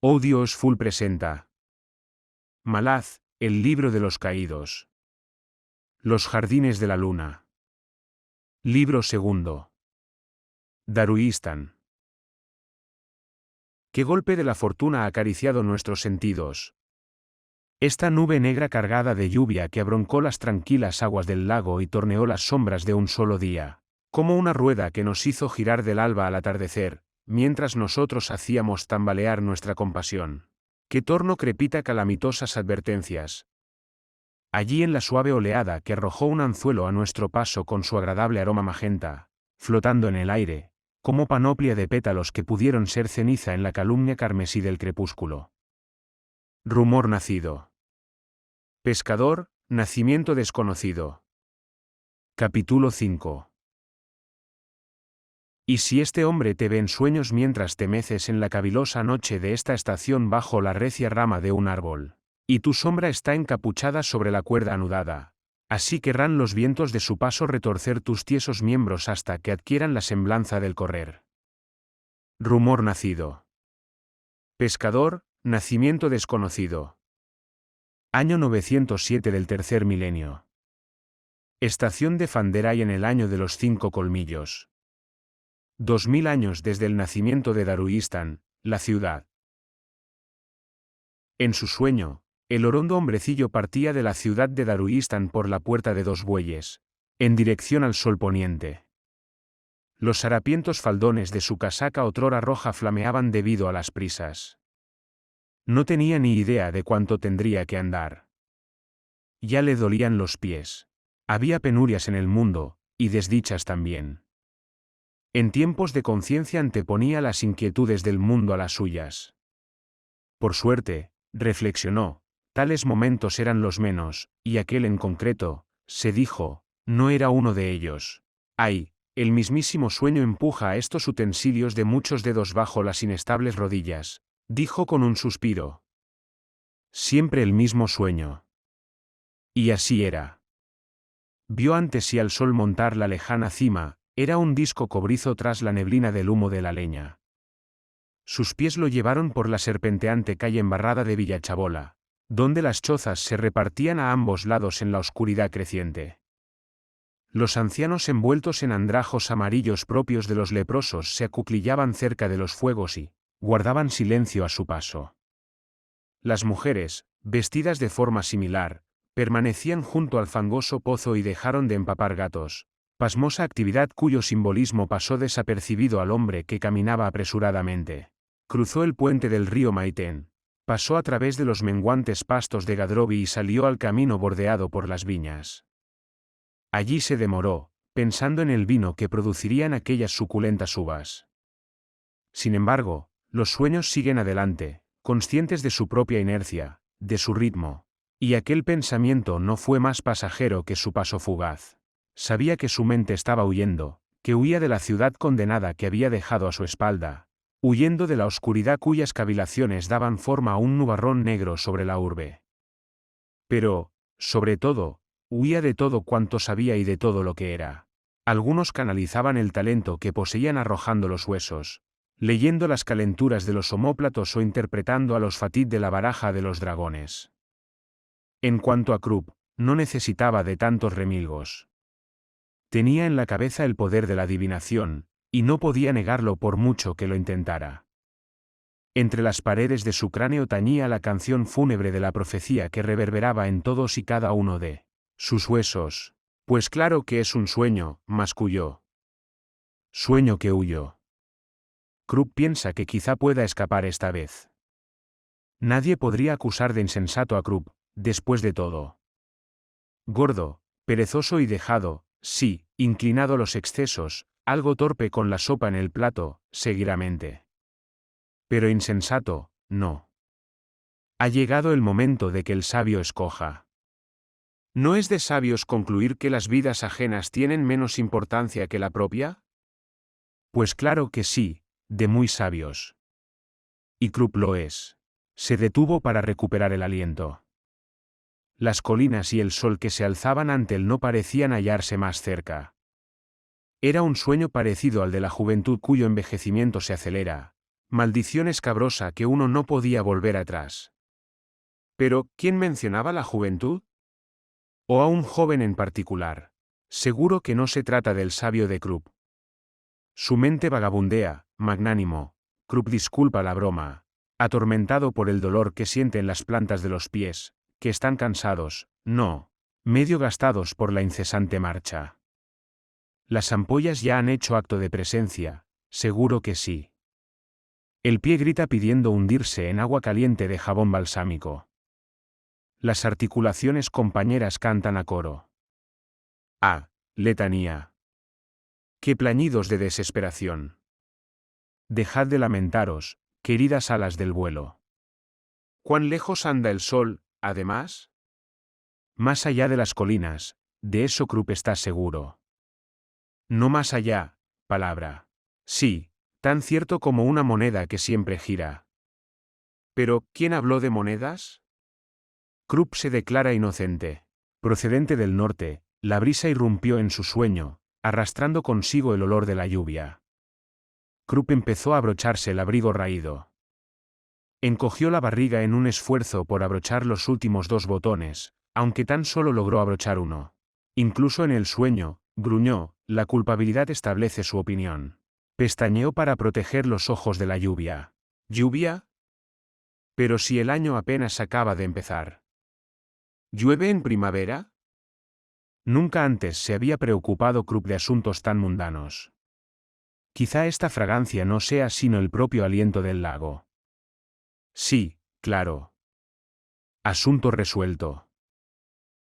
Audios Full presenta Malaz, el libro de los caídos. Los jardines de la luna. Libro segundo. Daruistán. ¿Qué golpe de la fortuna ha acariciado nuestros sentidos? Esta nube negra cargada de lluvia que abroncó las tranquilas aguas del lago y torneó las sombras de un solo día, como una rueda que nos hizo girar del alba al atardecer, mientras nosotros hacíamos tambalear nuestra compasión. Que torno crepita calamitosas advertencias. Allí en la suave oleada que arrojó un anzuelo a nuestro paso con su agradable aroma magenta, flotando en el aire, como panoplia de pétalos que pudieron ser ceniza en la calumnia carmesí del crepúsculo. Rumor nacido. Pescador, nacimiento desconocido. Capítulo 5. Y si este hombre te ve en sueños mientras te meces en la cavilosa noche de esta estación bajo la recia rama de un árbol, y tu sombra está encapuchada sobre la cuerda anudada, así querrán los vientos de su paso retorcer tus tiesos miembros hasta que adquieran la semblanza del correr. Rumor nacido. Pescador, nacimiento desconocido. Año 907 del tercer milenio. Estación de Fanderay en el año de los 5 colmillos. 2000 años desde el nacimiento de Daruistán, la ciudad. En su sueño, el orondo hombrecillo partía de la ciudad de Daruistán por la puerta de dos bueyes, en dirección al sol poniente. Los harapientos faldones de su casaca otrora roja flameaban debido a las prisas. No tenía ni idea de cuánto tendría que andar. Ya le dolían los pies. Había penurias en el mundo, y desdichas también. En tiempos de conciencia anteponía las inquietudes del mundo a las suyas. Por suerte, reflexionó, tales momentos eran los menos, y aquel en concreto, se dijo, no era uno de ellos. Ay, el mismísimo sueño empuja a estos utensilios de muchos dedos bajo las inestables rodillas, dijo con un suspiro. Siempre el mismo sueño. Y así era. Vio ante sí al sol montar la lejana cima, era un disco cobrizo tras la neblina del humo de la leña. Sus pies lo llevaron por la serpenteante calle embarrada de Villachabola, donde las chozas se repartían a ambos lados en la oscuridad creciente. Los ancianos envueltos en andrajos amarillos propios de los leprosos se acuclillaban cerca de los fuegos y guardaban silencio a su paso. Las mujeres, vestidas de forma similar, permanecían junto al fangoso pozo y dejaron de empapar gatos, pasmosa actividad cuyo simbolismo pasó desapercibido al hombre que caminaba apresuradamente. Cruzó el puente del río Maitén, pasó a través de los menguantes pastos de Gadrovi y salió al camino bordeado por las viñas. Allí se demoró, pensando en el vino que producirían aquellas suculentas uvas. Sin embargo, los sueños siguen adelante, conscientes de su propia inercia, de su ritmo, y aquel pensamiento no fue más pasajero que su paso fugaz. Sabía que su mente estaba huyendo, que huía de la ciudad condenada que había dejado a su espalda, huyendo de la oscuridad cuyas cavilaciones daban forma a un nubarrón negro sobre la urbe. Pero, sobre todo, huía de todo cuanto sabía y de todo lo que era. Algunos canalizaban el talento que poseían arrojando los huesos, leyendo las calenturas de los omóplatos o interpretando a los fatid de la baraja de los dragones. En cuanto a Krupp, no necesitaba de tantos remilgos. Tenía en la cabeza el poder de la adivinación, y no podía negarlo por mucho que lo intentara. Entre las paredes de su cráneo tañía la canción fúnebre de la profecía que reverberaba en todos y cada uno de sus huesos. Pues claro que es un sueño, masculló. Sueño que huyó. Krupp piensa que quizá pueda escapar esta vez. Nadie podría acusar de insensato a Krupp, después de todo. Gordo, perezoso y dejado, sí, inclinado a los excesos, algo torpe con la sopa en el plato, seguidamente. Pero insensato, no. Ha llegado el momento de que el sabio escoja. ¿No es de sabios concluir que las vidas ajenas tienen menos importancia que la propia? Pues claro que sí, de muy sabios. Y Krupp lo es. Se detuvo para recuperar el aliento. Las colinas y el sol que se alzaban ante él no parecían hallarse más cerca. Era un sueño parecido al de la juventud cuyo envejecimiento se acelera, Maldición escabrosa que uno no podía volver atrás. Pero, ¿quién mencionaba la juventud? ¿O a un joven en particular? Seguro que no se trata del sabio de Krupp. Su mente vagabundea, magnánimo. Krupp disculpa la broma. Atormentado por el dolor que siente en las plantas de los pies, que están cansados, no, medio gastados por la incesante marcha. Las ampollas ya han hecho acto de presencia, seguro que sí. El pie grita pidiendo hundirse en agua caliente de jabón balsámico. Las articulaciones compañeras cantan a coro. Ah, letanía. ¡Qué plañidos de desesperación! Dejad de lamentaros, queridas alas del vuelo. ¿Cuán lejos anda el sol, además? Más allá de las colinas, de eso Krupp está seguro. No más allá, palabra. Sí, tan cierto como una moneda que siempre gira. Pero, ¿quién habló de monedas? Krupp se declara inocente. Procedente del norte, la brisa irrumpió en su sueño, arrastrando consigo el olor de la lluvia. Krupp empezó a abrocharse el abrigo raído. Encogió la barriga en un esfuerzo por abrochar los últimos 2 botones, aunque tan solo logró abrochar uno. Incluso en el sueño, gruñó, la culpabilidad establece su opinión. Pestañeó para proteger los ojos de la lluvia. ¿Lluvia? Pero si el año apenas acaba de empezar. ¿Llueve en primavera? Nunca antes se había preocupado Krupp de asuntos tan mundanos. Quizá esta fragancia no sea sino el propio aliento del lago. Sí, claro. Asunto resuelto.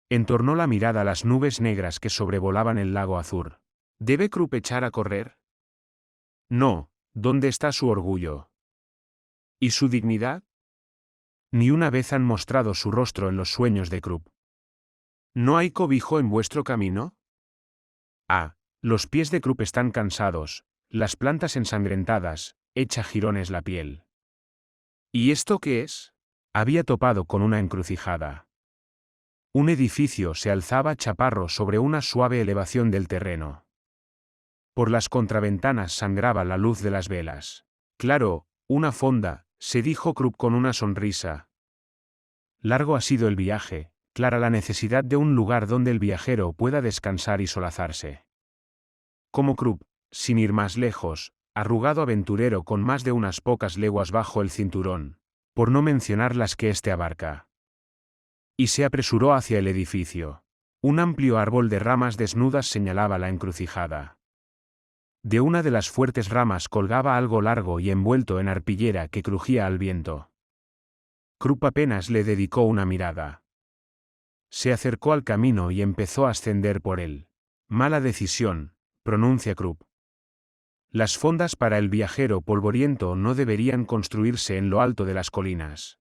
Entornó la mirada a las nubes negras que sobrevolaban el lago azul. ¿Debe Krupp echar a correr? No, ¿dónde está su orgullo? ¿Y su dignidad? Ni una vez han mostrado su rostro en los sueños de Krupp. ¿No hay cobijo en vuestro camino? Ah, los pies de Krupp están cansados, las plantas ensangrentadas, echa jirones la piel. ¿Y esto qué es? Había topado con una encrucijada. Un edificio se alzaba chaparro sobre una suave elevación del terreno. Por las contraventanas sangraba la luz de las velas. Claro, una fonda, se dijo Krupp con una sonrisa. Largo ha sido el viaje, clara la necesidad de un lugar donde el viajero pueda descansar y solazarse. Como Krupp, sin ir más lejos, arrugado aventurero con más de unas pocas leguas bajo el cinturón, por no mencionar las que éste abarca. Y se apresuró hacia el edificio. Un amplio árbol de ramas desnudas señalaba la encrucijada. De una de las fuertes ramas colgaba algo largo y envuelto en arpillera que crujía al viento. Krupp apenas le dedicó una mirada. Se acercó al camino y empezó a ascender por él. Mala decisión, pronuncia Krupp. Las fondas para el viajero polvoriento no deberían construirse en lo alto de las colinas.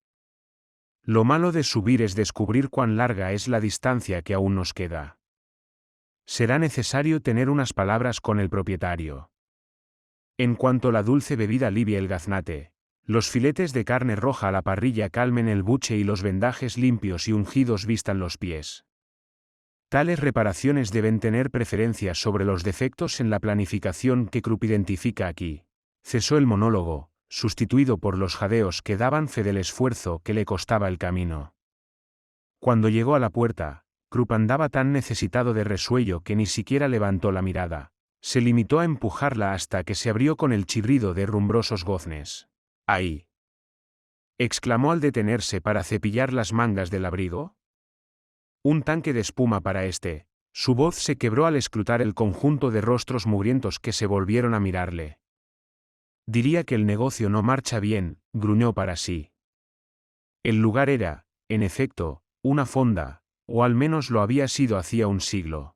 Lo malo de subir es descubrir cuán larga es la distancia que aún nos queda. Será necesario tener unas palabras con el propietario. En cuanto la dulce bebida alivie el gaznate, los filetes de carne roja a la parrilla calmen el buche y los vendajes limpios y ungidos vistan los pies. Tales reparaciones deben tener preferencia sobre los defectos en la planificación que Krupp identifica aquí. Cesó el monólogo, sustituido por los jadeos que daban fe del esfuerzo que le costaba el camino. Cuando llegó a la puerta, Krupp andaba tan necesitado de resuello que ni siquiera levantó la mirada. Se limitó a empujarla hasta que se abrió con el chirrido de rumbrosos goznes. ¡Ahí! Exclamó al detenerse para cepillar las mangas del abrigo. Un tanque de espuma para este. Su voz se quebró al escrutar el conjunto de rostros mugrientos que se volvieron a mirarle. Diría que el negocio no marcha bien, gruñó para sí. El lugar era, en efecto, una fonda, o al menos lo había sido hacía un siglo.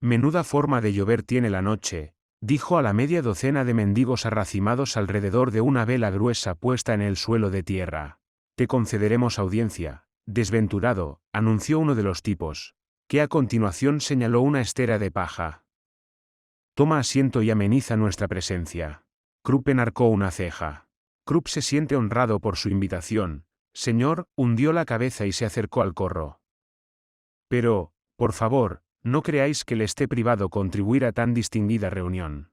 Menuda forma de llover tiene la noche, dijo a la media docena de mendigos arracimados alrededor de una vela gruesa puesta en el suelo de tierra. Te concederemos audiencia, desventurado, anunció uno de los tipos, que a continuación señaló una estera de paja. Toma asiento y ameniza nuestra presencia. Krupp enarcó una ceja. Krupp se siente honrado por su invitación, señor, hundió la cabeza y se acercó al corro. Pero, por favor, no creáis que le esté privado contribuir a tan distinguida reunión.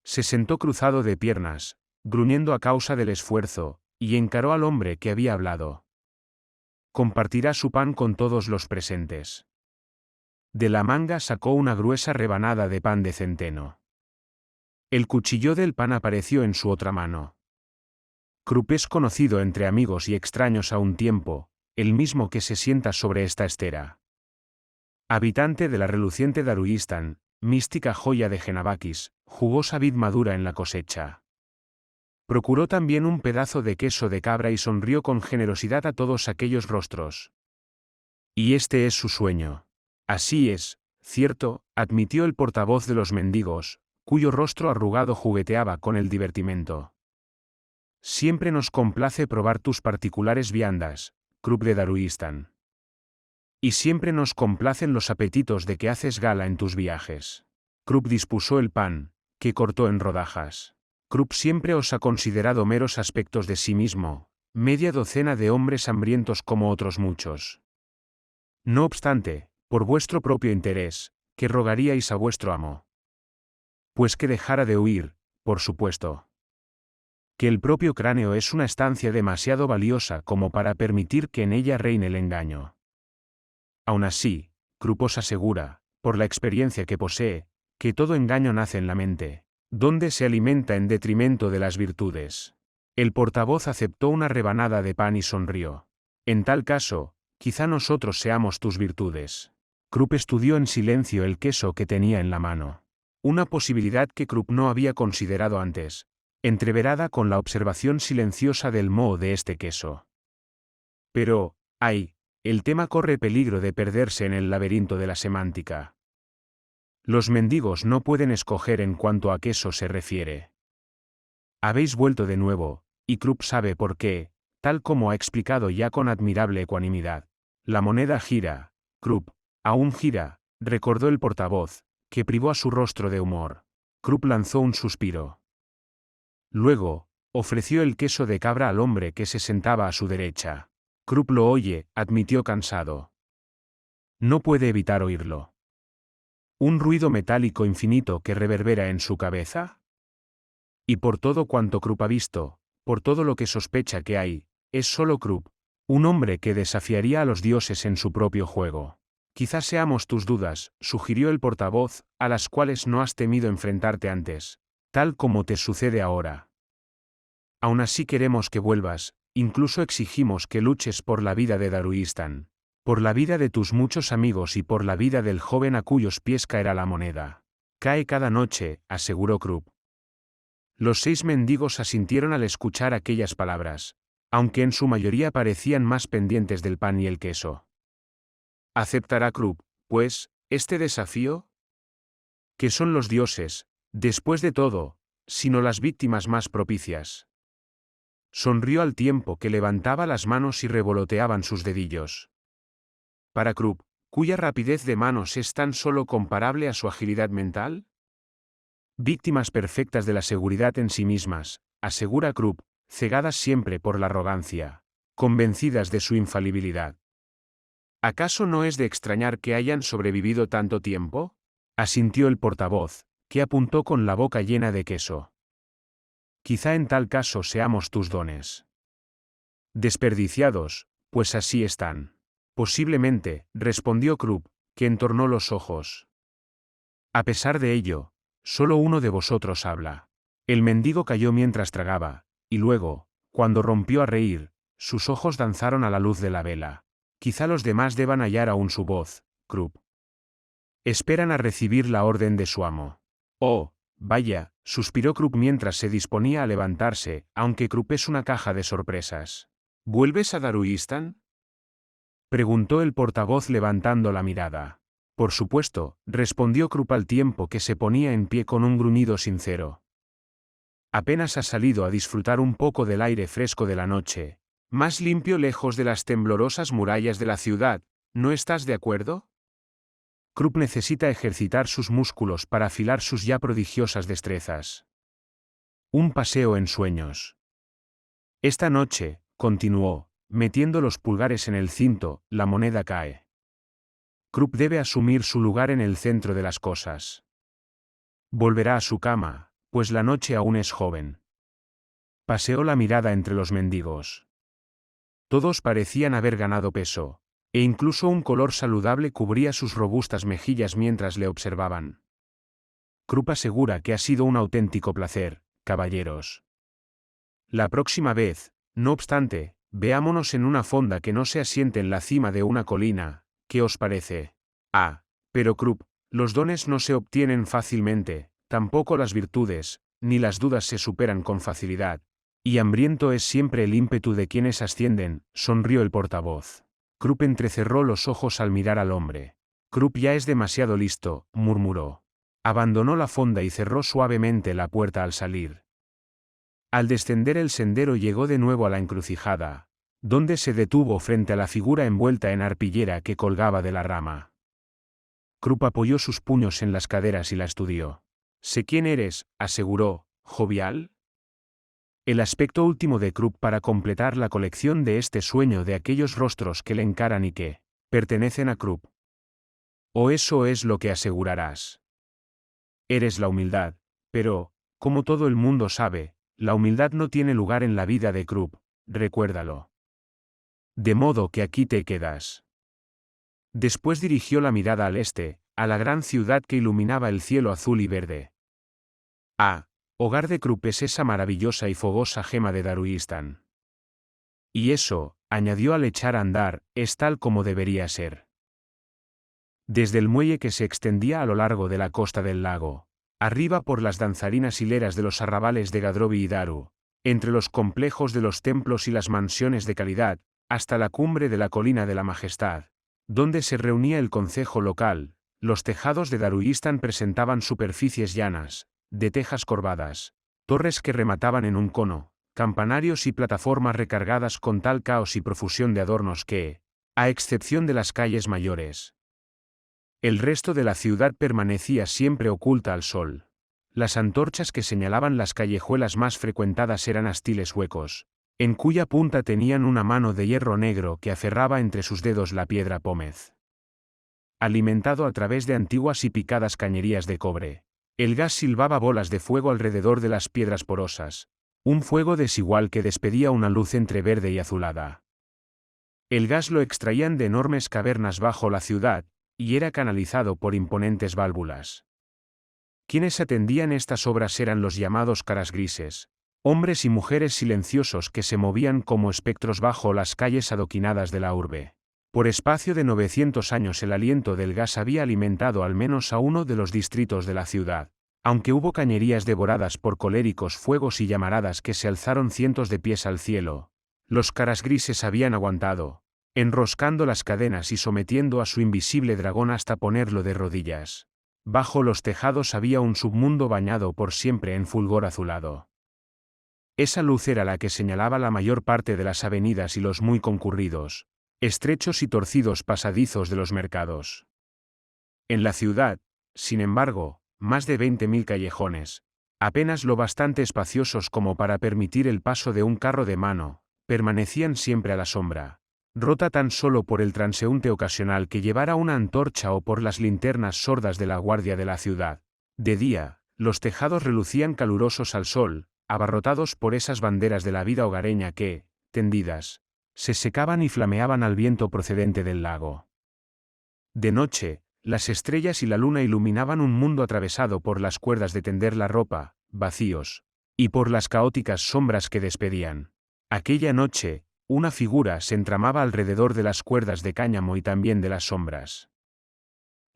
Se sentó cruzado de piernas, gruñendo a causa del esfuerzo, y encaró al hombre que había hablado. Compartirá su pan con todos los presentes. De la manga sacó una gruesa rebanada de pan de centeno. El cuchillo del pan apareció en su otra mano. Krupp es conocido entre amigos y extraños a un tiempo, el mismo que se sienta sobre esta estera. Habitante de la reluciente Daruistan, mística joya de Genabakis, jugosa vid madura en la cosecha. Procuró también un pedazo de queso de cabra y sonrió con generosidad a todos aquellos rostros. Y este es su sueño. Así es, cierto, admitió el portavoz de los mendigos, cuyo rostro arrugado jugueteaba con el divertimento. Siempre nos complace probar tus particulares viandas, Krupp de Daruistan. Y siempre nos complacen los apetitos de que haces gala en tus viajes. Krupp dispuso el pan, que cortó en rodajas. Krupp siempre os ha considerado meros aspectos de sí mismo, media docena de hombres hambrientos como otros muchos. No obstante, por vuestro propio interés, ¿qué rogaríais a vuestro amo? Pues que dejara de huir, por supuesto. Que el propio cráneo es una estancia demasiado valiosa como para permitir que en ella reine el engaño. Aun así, Krupp os asegura, por la experiencia que posee, que todo engaño nace en la mente, donde se alimenta en detrimento de las virtudes. El portavoz aceptó una rebanada de pan y sonrió. En tal caso, quizá nosotros seamos tus virtudes. Krupp estudió en silencio el queso que tenía en la mano. Una posibilidad que Krupp no había considerado antes, entreverada con la observación silenciosa del moho de este queso. Pero, ay, el tema corre peligro de perderse en el laberinto de la semántica. Los mendigos no pueden escoger en cuanto a queso se refiere. Habéis vuelto de nuevo, y Krupp sabe por qué, tal como ha explicado ya con admirable ecuanimidad. La moneda gira, Krupp, aún gira, recordó el portavoz, que privó a su rostro de humor. Krupp lanzó un suspiro. Luego, ofreció el queso de cabra al hombre que se sentaba a su derecha. Krupp lo oye, admitió cansado. No puede evitar oírlo. Un ruido metálico infinito que reverbera en su cabeza. Y por todo cuanto Krupp ha visto, por todo lo que sospecha que hay, es solo Krupp, un hombre que desafiaría a los dioses en su propio juego. Quizás seamos tus dudas, sugirió el portavoz, a las cuales no has temido enfrentarte antes, tal como te sucede ahora. Aún así queremos que vuelvas, incluso exigimos que luches por la vida de Daruistan, por la vida de tus muchos amigos y por la vida del joven a cuyos pies caerá la moneda. Cae cada noche, aseguró Krupp. Los 6 mendigos asintieron al escuchar aquellas palabras, aunque en su mayoría parecían más pendientes del pan y el queso. ¿Aceptará Krupp, pues, este desafío? ¿Qué son los dioses, después de todo, sino las víctimas más propicias? Sonrió al tiempo que levantaba las manos y revoloteaban sus dedillos. Para Krupp, cuya rapidez de manos es tan solo comparable a su agilidad mental. Víctimas perfectas de la seguridad en sí mismas, asegura Krupp, cegadas siempre por la arrogancia, convencidas de su infalibilidad. ¿Acaso no es de extrañar que hayan sobrevivido tanto tiempo? Asintió el portavoz, que apuntó con la boca llena de queso. Quizá en tal caso seamos tus dones. Desperdiciados, pues así están. Posiblemente, respondió Krupp, que entornó los ojos. A pesar de ello, solo uno de vosotros habla. El mendigo cayó mientras tragaba, y luego, cuando rompió a reír, sus ojos danzaron a la luz de la vela. Quizá los demás deban hallar aún su voz, Krupp. Esperan a recibir la orden de su amo. Oh, vaya, suspiró Krupp mientras se disponía a levantarse, aunque Krupp es una caja de sorpresas. ¿Vuelves a Daruistan? Preguntó el portavoz levantando la mirada. Por supuesto, respondió Krupp al tiempo que se ponía en pie con un gruñido sincero. Apenas ha salido a disfrutar un poco del aire fresco de la noche, más limpio lejos de las temblorosas murallas de la ciudad, ¿no estás de acuerdo? Krupp necesita ejercitar sus músculos para afilar sus ya prodigiosas destrezas. Un paseo en sueños. Esta noche, continuó, metiendo los pulgares en el cinto, la moneda cae. Krupp debe asumir su lugar en el centro de las cosas. Volverá a su cama, pues la noche aún es joven. Paseó la mirada entre los mendigos. Todos parecían haber ganado peso, e incluso un color saludable cubría sus robustas mejillas mientras le observaban. Krupp asegura que ha sido un auténtico placer, caballeros. La próxima vez, no obstante, veámonos en una fonda que no se asiente en la cima de una colina, ¿qué os parece? Ah, pero Krupp, los dones no se obtienen fácilmente, tampoco las virtudes, ni las dudas se superan con facilidad. Y hambriento es siempre el ímpetu de quienes ascienden, sonrió el portavoz. Krupp entrecerró los ojos al mirar al hombre. Krupp ya es demasiado listo, murmuró. Abandonó la fonda y cerró suavemente la puerta al salir. Al descender el sendero llegó de nuevo a la encrucijada, donde se detuvo frente a la figura envuelta en arpillera que colgaba de la rama. Krupp apoyó sus puños en las caderas y la estudió. «Sé quién eres», aseguró, jovial. El aspecto último de Krupp para completar la colección de este sueño de aquellos rostros que le encaran y que pertenecen a Krupp. O eso es lo que asegurarás. Eres la humildad, pero, como todo el mundo sabe, la humildad no tiene lugar en la vida de Krupp, recuérdalo. De modo que aquí te quedas. Después dirigió la mirada al este, a la gran ciudad que iluminaba el cielo azul y verde. Ah, hogar de Krupp es esa maravillosa y fogosa gema de Daruistan. Y eso, añadió al echar a andar, es tal como debería ser. Desde el muelle que se extendía a lo largo de la costa del lago, arriba por las danzarinas hileras de los arrabales de Gadrovi y Daru, entre los complejos de los templos y las mansiones de calidad, hasta la cumbre de la colina de la Majestad, donde se reunía el concejo local, los tejados de Daruistan presentaban superficies llanas, de tejas corvadas, torres que remataban en un cono, campanarios y plataformas recargadas con tal caos y profusión de adornos que, a excepción de las calles mayores, el resto de la ciudad permanecía siempre oculta al sol. Las antorchas que señalaban las callejuelas más frecuentadas eran astiles huecos, en cuya punta tenían una mano de hierro negro que aferraba entre sus dedos la piedra pómez. Alimentado a través de antiguas y picadas cañerías de cobre, el gas silbaba bolas de fuego alrededor de las piedras porosas, un fuego desigual que despedía una luz entre verde y azulada. El gas lo extraían de enormes cavernas bajo la ciudad, y era canalizado por imponentes válvulas. Quienes atendían estas obras eran los llamados caras grises, hombres y mujeres silenciosos que se movían como espectros bajo las calles adoquinadas de la urbe. Por espacio de 900 años el aliento del gas había alimentado al menos a uno de los distritos de la ciudad, aunque hubo cañerías devoradas por coléricos fuegos y llamaradas que se alzaron cientos de pies al cielo. Los caras grises habían aguantado, enroscando las cadenas y sometiendo a su invisible dragón hasta ponerlo de rodillas. Bajo los tejados había un submundo bañado por siempre en fulgor azulado. Esa luz era la que señalaba la mayor parte de las avenidas y los muy concurridos, estrechos y torcidos pasadizos de los mercados. En la ciudad, sin embargo, más de 20.000 callejones, apenas lo bastante espaciosos como para permitir el paso de un carro de mano, permanecían siempre a la sombra, rota tan solo por el transeúnte ocasional que llevara una antorcha o por las linternas sordas de la guardia de la ciudad. De día, los tejados relucían calurosos al sol, abarrotados por esas banderas de la vida hogareña que, tendidas, se secaban y flameaban al viento procedente del lago. De noche, las estrellas y la luna iluminaban un mundo atravesado por las cuerdas de tender la ropa, vacíos, y por las caóticas sombras que despedían. Aquella noche, una figura se entramaba alrededor de las cuerdas de cáñamo y también de las sombras.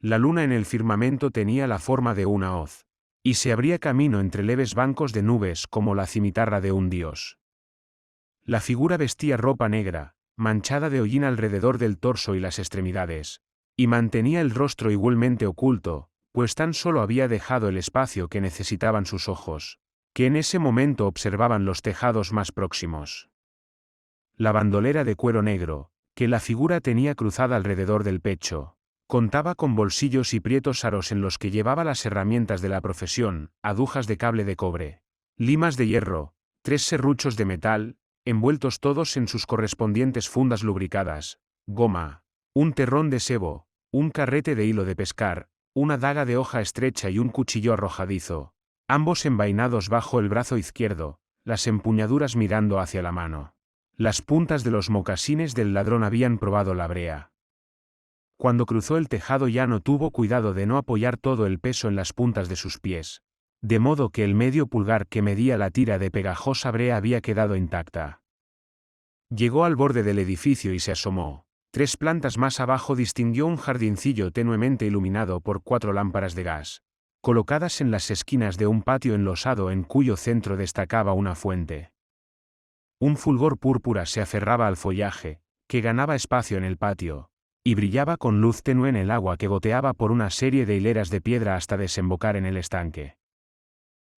La luna en el firmamento tenía la forma de una hoz, y se abría camino entre leves bancos de nubes como la cimitarra de un dios. La figura vestía ropa negra, manchada de hollín alrededor del torso y las extremidades, y mantenía el rostro igualmente oculto, pues tan solo había dejado el espacio que necesitaban sus ojos, que en ese momento observaban los tejados más próximos. La bandolera de cuero negro, que la figura tenía cruzada alrededor del pecho, contaba con bolsillos y prietos aros en los que llevaba las herramientas de la profesión, agujas de cable de cobre, limas de hierro, 3 serruchos de metal, envueltos todos en sus correspondientes fundas lubricadas, goma, un terrón de sebo, un carrete de hilo de pescar, una daga de hoja estrecha y un cuchillo arrojadizo, ambos envainados bajo el brazo izquierdo. las empuñaduras mirando hacia la mano. Las puntas de los mocasines del ladrón habían probado la brea. Cuando cruzó el tejado ya no tuvo cuidado de no apoyar todo el peso en las puntas de sus pies, de modo que el medio pulgar que medía la tira de pegajosa brea había quedado intacta. Llegó al borde del edificio y se asomó. 3 plantas más abajo distinguió un jardincillo tenuemente iluminado por 4 lámparas de gas, colocadas en las esquinas de un patio enlosado en cuyo centro destacaba una fuente. Un fulgor púrpura se aferraba al follaje, que ganaba espacio en el patio, y brillaba con luz tenue en el agua que goteaba por una serie de hileras de piedra hasta desembocar en el estanque.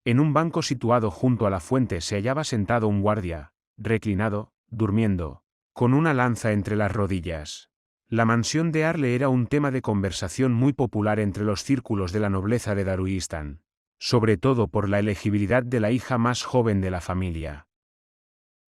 En un banco situado junto a la fuente se hallaba sentado un guardia, reclinado, durmiendo, con una lanza entre las rodillas. La mansión de Arle era un tema de conversación muy popular entre los círculos de la nobleza de Daruistán, sobre todo por la elegibilidad de la hija más joven de la familia.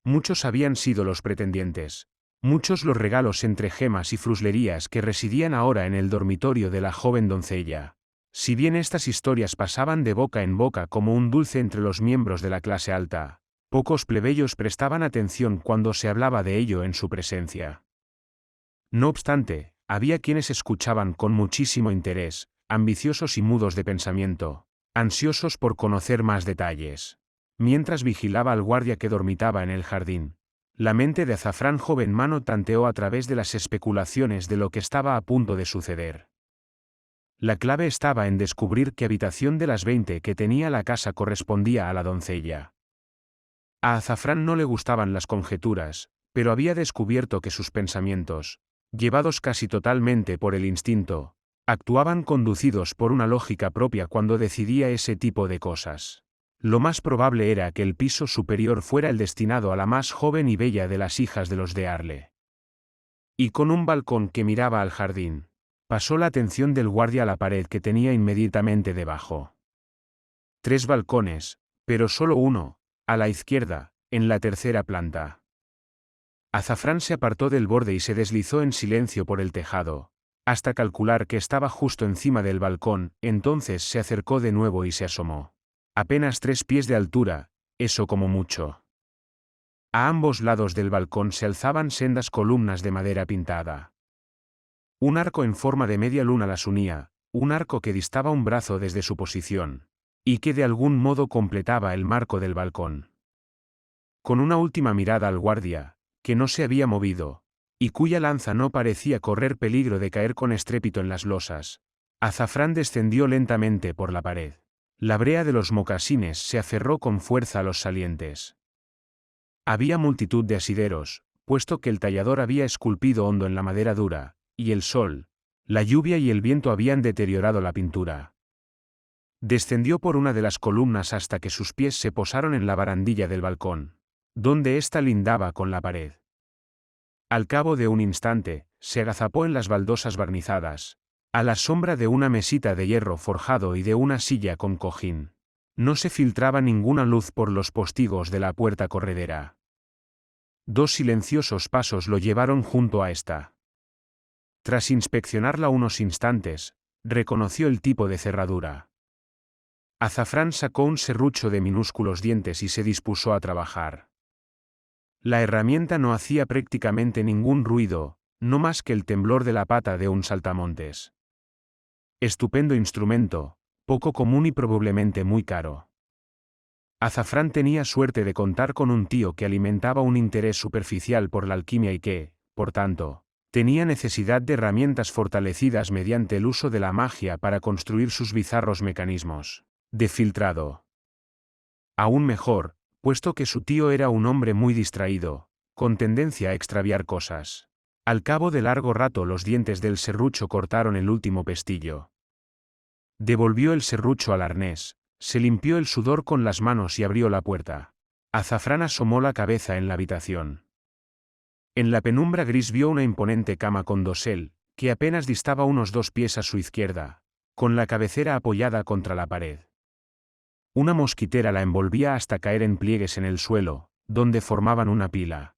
Muchos habían sido los pretendientes, muchos los regalos entre gemas y fruslerías que residían ahora en el dormitorio de la joven doncella. Si bien estas historias pasaban de boca en boca como un dulce entre los miembros de la clase alta, pocos plebeyos prestaban atención cuando se hablaba de ello en su presencia. No obstante, había quienes escuchaban con muchísimo interés, ambiciosos y mudos de pensamiento, ansiosos por conocer más detalles. Mientras vigilaba al guardia que dormitaba en el jardín, la mente de Azafrán joven mano tanteó a través de las especulaciones de lo que estaba a punto de suceder. La clave estaba en descubrir qué habitación de las 20 que tenía la casa correspondía a la doncella. A Azafrán no le gustaban las conjeturas, pero había descubierto que sus pensamientos, llevados casi totalmente por el instinto, actuaban conducidos por una lógica propia cuando decidía ese tipo de cosas. Lo más probable era que el piso superior fuera el destinado a la más joven y bella de las hijas de los de Arle. Y con un balcón que miraba al jardín, pasó la atención del guardia a la pared que tenía inmediatamente debajo. 3 balcones, pero solo uno, a la izquierda, en la tercera planta. Azafrán se apartó del borde y se deslizó en silencio por el tejado, hasta calcular que estaba justo encima del balcón, entonces se acercó de nuevo y se asomó. Apenas 3 pies de altura, eso como mucho. A ambos lados del balcón se alzaban sendas columnas de madera pintada. Un arco en forma de media luna las unía, un arco que distaba un brazo desde su posición, y que de algún modo completaba el marco del balcón. Con una última mirada al guardia, que no se había movido, y cuya lanza no parecía correr peligro de caer con estrépito en las losas, Azafrán descendió lentamente por la pared. La brea de los mocasines se aferró con fuerza a los salientes. Había multitud de asideros, puesto que el tallador había esculpido hondo en la madera dura, y el sol, la lluvia y el viento habían deteriorado la pintura. Descendió por una de las columnas hasta que sus pies se posaron en la barandilla del balcón, donde ésta lindaba con la pared. Al cabo de un instante, se agazapó en las baldosas barnizadas, a la sombra de una mesita de hierro forjado y de una silla con cojín. No se filtraba ninguna luz por los postigos de la puerta corredera. 2 silenciosos pasos lo llevaron junto a esta. Tras inspeccionarla unos instantes, reconoció el tipo de cerradura. Azafrán sacó un serrucho de minúsculos dientes y se dispuso a trabajar. La herramienta no hacía prácticamente ningún ruido, no más que el temblor de la pata de un saltamontes. Estupendo instrumento, poco común y probablemente muy caro. Azafrán tenía suerte de contar con un tío que alimentaba un interés superficial por la alquimia y que, por tanto, tenía necesidad de herramientas fortalecidas mediante el uso de la magia para construir sus bizarros mecanismos de filtrado. Aún mejor, puesto que su tío era un hombre muy distraído, con tendencia a extraviar cosas. Al cabo de largo rato los dientes del serrucho cortaron el último pestillo. Devolvió el serrucho al arnés, se limpió el sudor con las manos y abrió la puerta. Azafrán asomó la cabeza en la habitación. En la penumbra gris vio una imponente cama con dosel, que apenas distaba unos 2 pies a su izquierda, con la cabecera apoyada contra la pared. Una mosquitera la envolvía hasta caer en pliegues en el suelo, donde formaban una pila.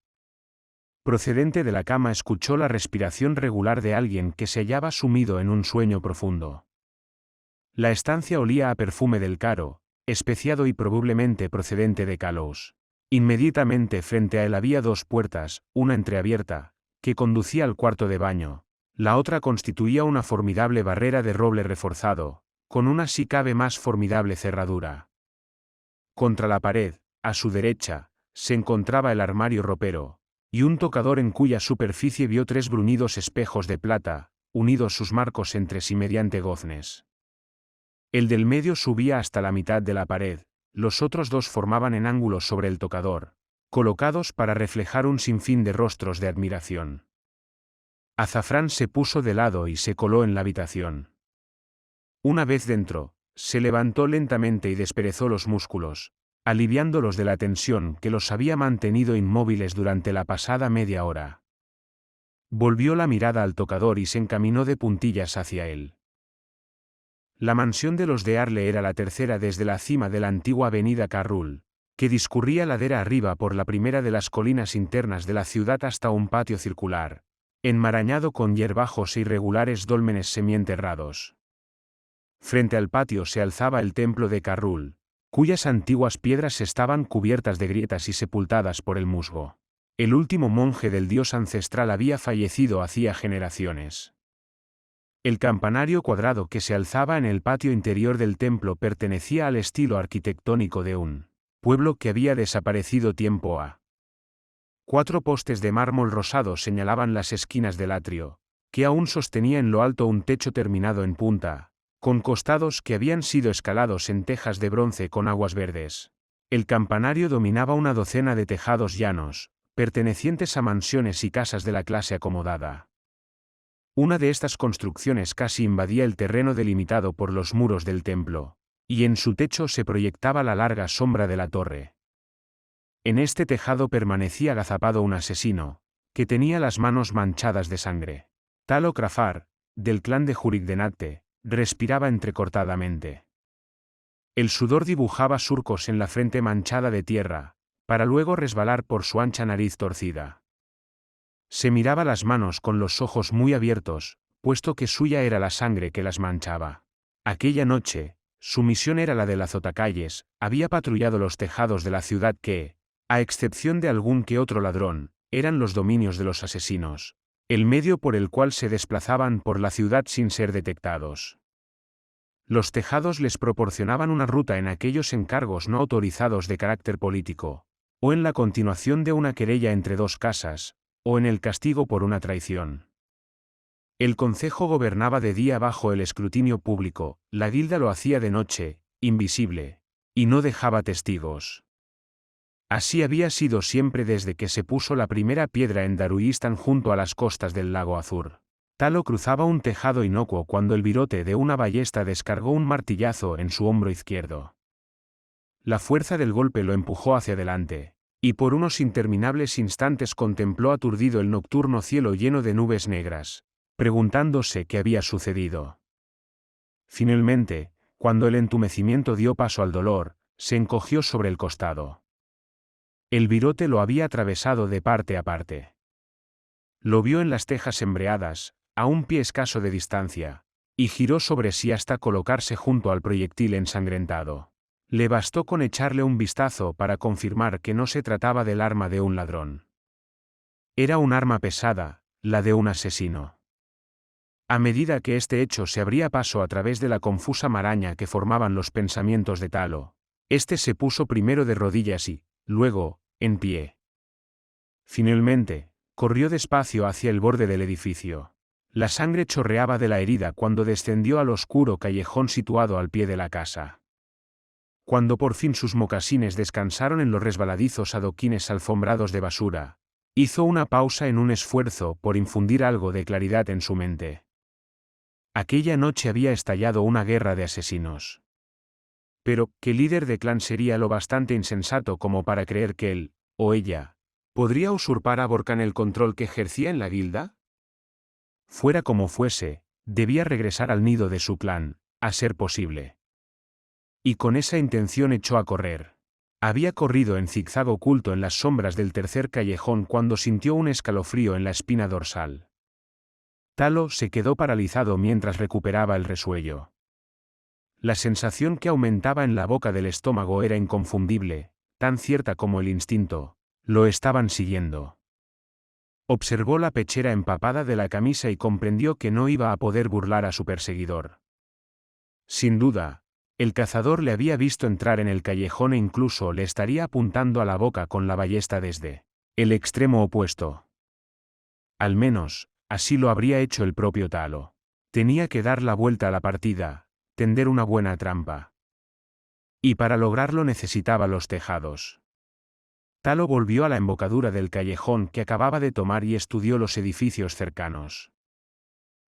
Procedente de la cama escuchó la respiración regular de alguien que se hallaba sumido en un sueño profundo. La estancia olía a perfume del caro, especiado y probablemente procedente de Kalos. Inmediatamente frente a él había dos puertas, una entreabierta, que conducía al cuarto de baño. La otra constituía una formidable barrera de roble reforzado, con una si cabe más formidable cerradura. Contra la pared, a su derecha, se encontraba el armario ropero, y un tocador en cuya superficie vio 3 bruñidos espejos de plata, unidos sus marcos entre sí mediante goznes. El del medio subía hasta la mitad de la pared, los otros 2 formaban en ángulos sobre el tocador, colocados para reflejar un sinfín de rostros de admiración. Azafrán se puso de lado y se coló en la habitación. Una vez dentro, se levantó lentamente y desperezó los músculos, aliviándolos de la tensión que los había mantenido inmóviles durante la pasada media hora. Volvió la mirada al tocador y se encaminó de puntillas hacia él. La mansión de los de Arle era la tercera desde la cima de la antigua avenida Carroll, que discurría ladera arriba por la primera de las colinas internas de la ciudad hasta un patio circular, enmarañado con hierbajos e irregulares dólmenes semienterrados. Frente al patio se alzaba el templo de Carroll, cuyas antiguas piedras estaban cubiertas de grietas y sepultadas por el musgo. El último monje del dios ancestral había fallecido hacía generaciones. El campanario cuadrado que se alzaba en el patio interior del templo pertenecía al estilo arquitectónico de un pueblo que había desaparecido tiempo ha. 4 postes de mármol rosado señalaban las esquinas del atrio, que aún sostenía en lo alto un techo terminado en punta, con costados que habían sido escalados en tejas de bronce con aguas verdes. El campanario dominaba una docena de tejados llanos, pertenecientes a mansiones y casas de la clase acomodada. Una de estas construcciones casi invadía el terreno delimitado por los muros del templo, y en su techo se proyectaba la larga sombra de la torre. En este tejado permanecía agazapado un asesino, que tenía las manos manchadas de sangre. Talo Crafar, del clan de Jurigdenate, respiraba entrecortadamente. El sudor dibujaba surcos en la frente manchada de tierra, para luego resbalar por su ancha nariz torcida. Se miraba las manos con los ojos muy abiertos, puesto que suya era la sangre que las manchaba. Aquella noche, su misión era la del azotacalles, había patrullado los tejados de la ciudad que, a excepción de algún que otro ladrón, eran los dominios de los asesinos, el medio por el cual se desplazaban por la ciudad sin ser detectados. Los tejados les proporcionaban una ruta en aquellos encargos no autorizados de carácter político, o en la continuación de una querella entre 2 casas, o en el castigo por una traición. El concejo gobernaba de día bajo el escrutinio público, la guilda lo hacía de noche, invisible, y no dejaba testigos. Así había sido siempre desde que se puso la primera piedra en Daruistan junto a las costas del lago Azur. Talo cruzaba un tejado inocuo cuando el virote de una ballesta descargó un martillazo en su hombro izquierdo. La fuerza del golpe lo empujó hacia adelante, y por unos interminables instantes contempló aturdido el nocturno cielo lleno de nubes negras, preguntándose qué había sucedido. Finalmente, cuando el entumecimiento dio paso al dolor, se encogió sobre el costado. El virote lo había atravesado de parte a parte. Lo vio en las tejas embreadas, a un pie escaso de distancia, y giró sobre sí hasta colocarse junto al proyectil ensangrentado. Le bastó con echarle un vistazo para confirmar que no se trataba del arma de un ladrón. Era un arma pesada, la de un asesino. A medida que este hecho se abría paso a través de la confusa maraña que formaban los pensamientos de Talo, este se puso primero de rodillas y, luego, en pie. Finalmente, corrió despacio hacia el borde del edificio. La sangre chorreaba de la herida cuando descendió al oscuro callejón situado al pie de la casa. Cuando por fin sus mocasines descansaron en los resbaladizos adoquines alfombrados de basura, hizo una pausa en un esfuerzo por infundir algo de claridad en su mente. Aquella noche había estallado una guerra de asesinos. Pero, ¿qué líder de clan sería lo bastante insensato como para creer que él, o ella, podría usurpar a Borkan el control que ejercía en la guilda? Fuera como fuese, debía regresar al nido de su clan, a ser posible. Y con esa intención echó a correr. Había corrido en zigzag oculto en las sombras del tercer callejón cuando sintió un escalofrío en la espina dorsal. Talo se quedó paralizado mientras recuperaba el resuello. La sensación que aumentaba en la boca del estómago era inconfundible, tan cierta como el instinto, lo estaban siguiendo. Observó la pechera empapada de la camisa y comprendió que no iba a poder burlar a su perseguidor. Sin duda, el cazador le había visto entrar en el callejón e incluso le estaría apuntando a la boca con la ballesta desde el extremo opuesto. Al menos, así lo habría hecho el propio Talo. Tenía que dar la vuelta a la partida, tender una buena trampa. Y para lograrlo necesitaba los tejados. Talo volvió a la embocadura del callejón que acababa de tomar y estudió los edificios cercanos.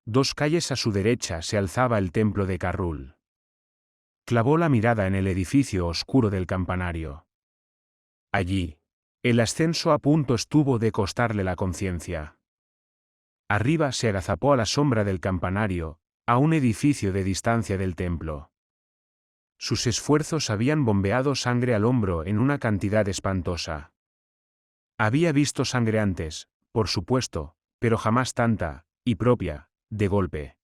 2 calles a su derecha se alzaba el templo de Carrul. Clavó la mirada en el edificio oscuro del campanario. Allí, el ascenso a punto estuvo de costarle la conciencia. Arriba se agazapó a la sombra del campanario, a un edificio de distancia del templo. Sus esfuerzos habían bombeado sangre al hombro en una cantidad espantosa. Había visto sangre antes, por supuesto, pero jamás tanta, y propia, de golpe.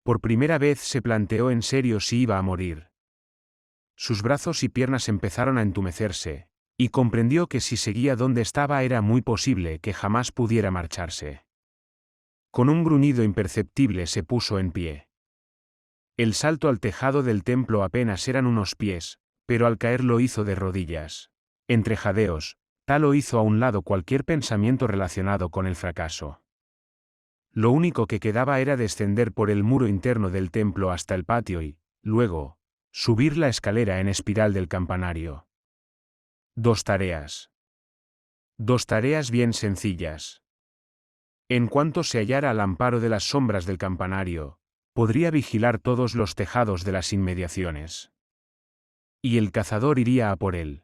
Por primera vez se planteó en serio si iba a morir. Sus brazos y piernas empezaron a entumecerse, y comprendió que si seguía donde estaba era muy posible que jamás pudiera marcharse. Con un gruñido imperceptible se puso en pie. El salto al tejado del templo apenas eran unos pies, pero al caer lo hizo de rodillas. Entre jadeos, Talo hizo a un lado cualquier pensamiento relacionado con el fracaso. Lo único que quedaba era descender por el muro interno del templo hasta el patio y, luego, subir la escalera en espiral del campanario. 2 tareas. 2 tareas bien sencillas. En cuanto se hallara al amparo de las sombras del campanario, podría vigilar todos los tejados de las inmediaciones. Y el cazador iría a por él.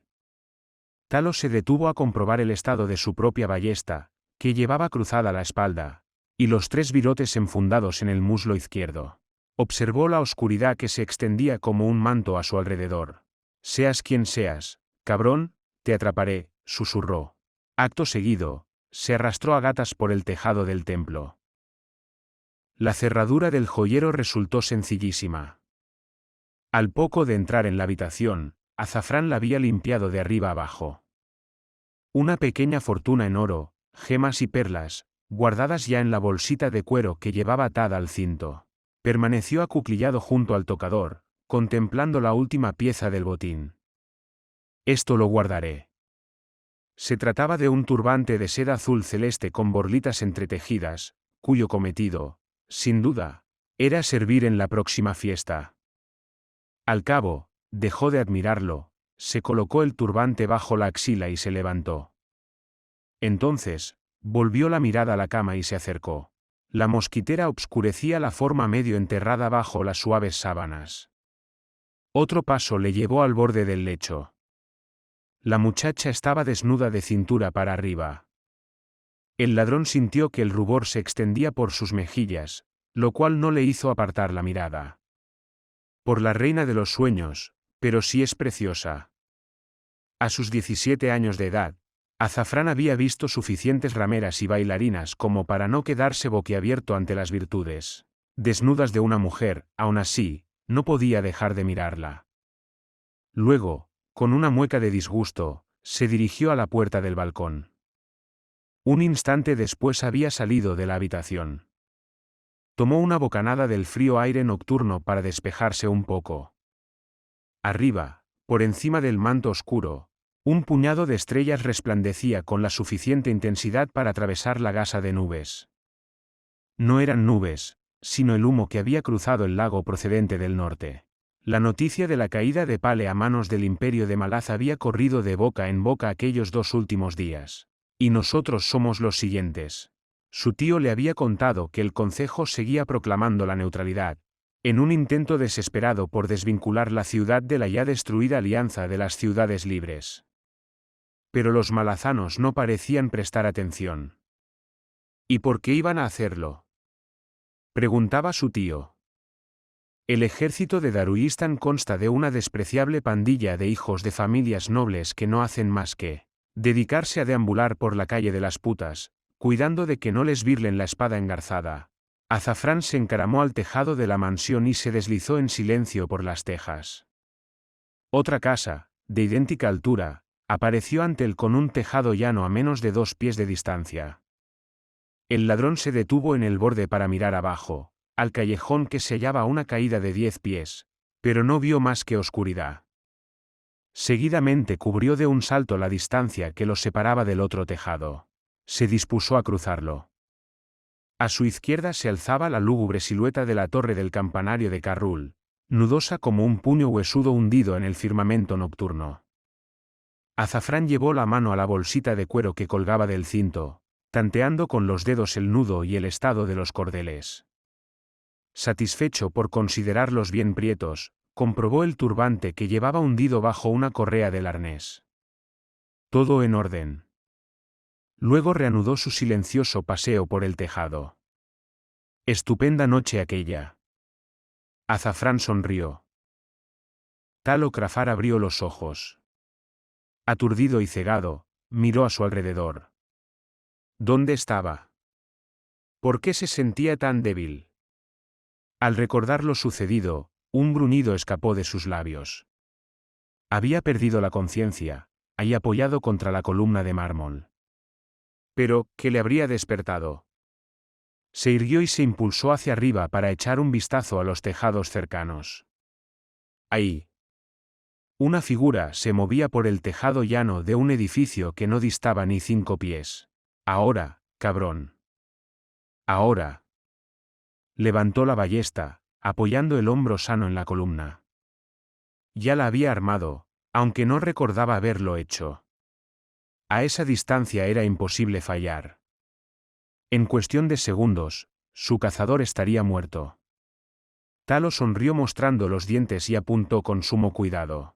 Talo se detuvo a comprobar el estado de su propia ballesta, que llevaba cruzada la espalda, y los 3 virotes enfundados en el muslo izquierdo. Observó la oscuridad que se extendía como un manto a su alrededor. Seas quien seas, cabrón, te atraparé, susurró. Acto seguido, se arrastró a gatas por el tejado del templo. La cerradura del joyero resultó sencillísima. Al poco de entrar en la habitación, Azafrán la había limpiado de arriba abajo. Una pequeña fortuna en oro, gemas y perlas, guardadas ya en la bolsita de cuero que llevaba atada al cinto. Permaneció acuclillado junto al tocador, contemplando la última pieza del botín. Esto lo guardaré. Se trataba de un turbante de seda azul celeste con borlitas entretejidas, cuyo cometido, sin duda, era servir en la próxima fiesta. Al cabo, dejó de admirarlo, se colocó el turbante bajo la axila y se levantó. Entonces, volvió la mirada a la cama y se acercó. La mosquitera obscurecía la forma medio enterrada bajo las suaves sábanas. Otro paso le llevó al borde del lecho. La muchacha estaba desnuda de cintura para arriba. El ladrón sintió que el rubor se extendía por sus mejillas, lo cual no le hizo apartar la mirada. Por la reina de los sueños, pero sí es preciosa. A sus 17 años de edad, Azafrán había visto suficientes rameras y bailarinas como para no quedarse boquiabierto ante las virtudes desnudas de una mujer, aun así, no podía dejar de mirarla. Luego, con una mueca de disgusto, se dirigió a la puerta del balcón. Un instante después había salido de la habitación. Tomó una bocanada del frío aire nocturno para despejarse un poco. Arriba, por encima del manto oscuro, un puñado de estrellas resplandecía con la suficiente intensidad para atravesar la gasa de nubes. No eran nubes, sino el humo que había cruzado el lago procedente del norte. La noticia de la caída de Pale a manos del Imperio de Malaz había corrido de boca en boca aquellos 2 últimos días. Y nosotros somos los siguientes. Su tío le había contado que el concejo seguía proclamando la neutralidad, en un intento desesperado por desvincular la ciudad de la ya destruida alianza de las ciudades libres. Pero los malazanos no parecían prestar atención. ¿Y por qué iban a hacerlo?, preguntaba su tío. El ejército de Daruistan consta de una despreciable pandilla de hijos de familias nobles que no hacen más que dedicarse a deambular por la calle de las putas, cuidando de que no les birlen la espada engarzada. Azafrán se encaramó al tejado de la mansión y se deslizó en silencio por las tejas. Otra casa, de idéntica altura, apareció ante él con un tejado llano a menos de 2 pies de distancia. El ladrón se detuvo en el borde para mirar abajo, al callejón que se hallaba a una caída de 10 pies, pero no vio más que oscuridad. Seguidamente cubrió de un salto la distancia que los separaba del otro tejado. Se dispuso a cruzarlo. A su izquierda se alzaba la lúgubre silueta de la torre del campanario de Carrul, nudosa como un puño huesudo hundido en el firmamento nocturno. Azafrán llevó la mano a la bolsita de cuero que colgaba del cinto, tanteando con los dedos el nudo y el estado de los cordeles. Satisfecho por considerarlos bien prietos, comprobó el turbante que llevaba hundido bajo una correa del arnés. Todo en orden. Luego reanudó su silencioso paseo por el tejado. Estupenda noche aquella. Azafrán sonrió. Tal Okrafar abrió los ojos. Aturdido y cegado, miró a su alrededor. ¿Dónde estaba? ¿Por qué se sentía tan débil? Al recordar lo sucedido, un gruñido escapó de sus labios. Había perdido la conciencia, ahí apoyado contra la columna de mármol. Pero, ¿qué le habría despertado? Se irguió y se impulsó hacia arriba para echar un vistazo a los tejados cercanos. Ahí. Una figura se movía por el tejado llano de un edificio que no distaba ni 5 pies. Ahora, cabrón. Ahora. Levantó la ballesta, apoyando el hombro sano en la columna. Ya la había armado, aunque no recordaba haberlo hecho. A esa distancia era imposible fallar. En cuestión de segundos, su cazador estaría muerto. Talo sonrió mostrando los dientes y apuntó con sumo cuidado.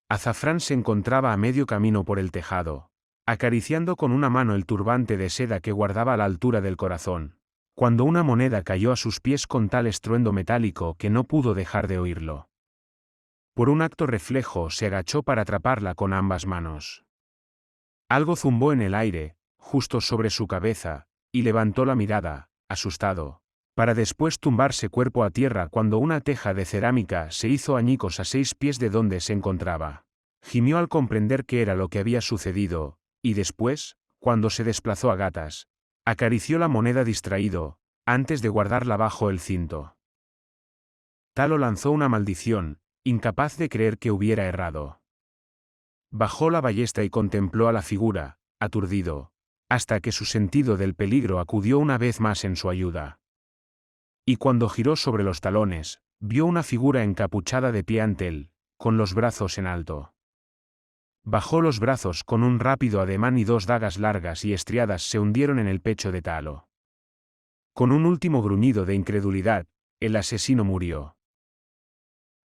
Azafrán se encontraba a medio camino por el tejado, acariciando con una mano el turbante de seda que guardaba a la altura del corazón, cuando una moneda cayó a sus pies con tal estruendo metálico que no pudo dejar de oírlo. Por un acto reflejo se agachó para atraparla con ambas manos. Algo zumbó en el aire, justo sobre su cabeza, y levantó la mirada, asustado, para después tumbarse cuerpo a tierra cuando una teja de cerámica se hizo añicos a 6 pies de donde se encontraba. Gimió al comprender qué era lo que había sucedido, y después, cuando se desplazó a gatas, acarició la moneda distraído, antes de guardarla bajo el cinto. Talo lanzó una maldición, incapaz de creer que hubiera errado. Bajó la ballesta y contempló a la figura, aturdido, hasta que su sentido del peligro acudió una vez más en su ayuda. Y cuando giró sobre los talones, vio una figura encapuchada de pie ante él, con los brazos en alto. Bajó los brazos con un rápido ademán y 2 dagas largas y estriadas se hundieron en el pecho de Talo. Con un último gruñido de incredulidad, el asesino murió.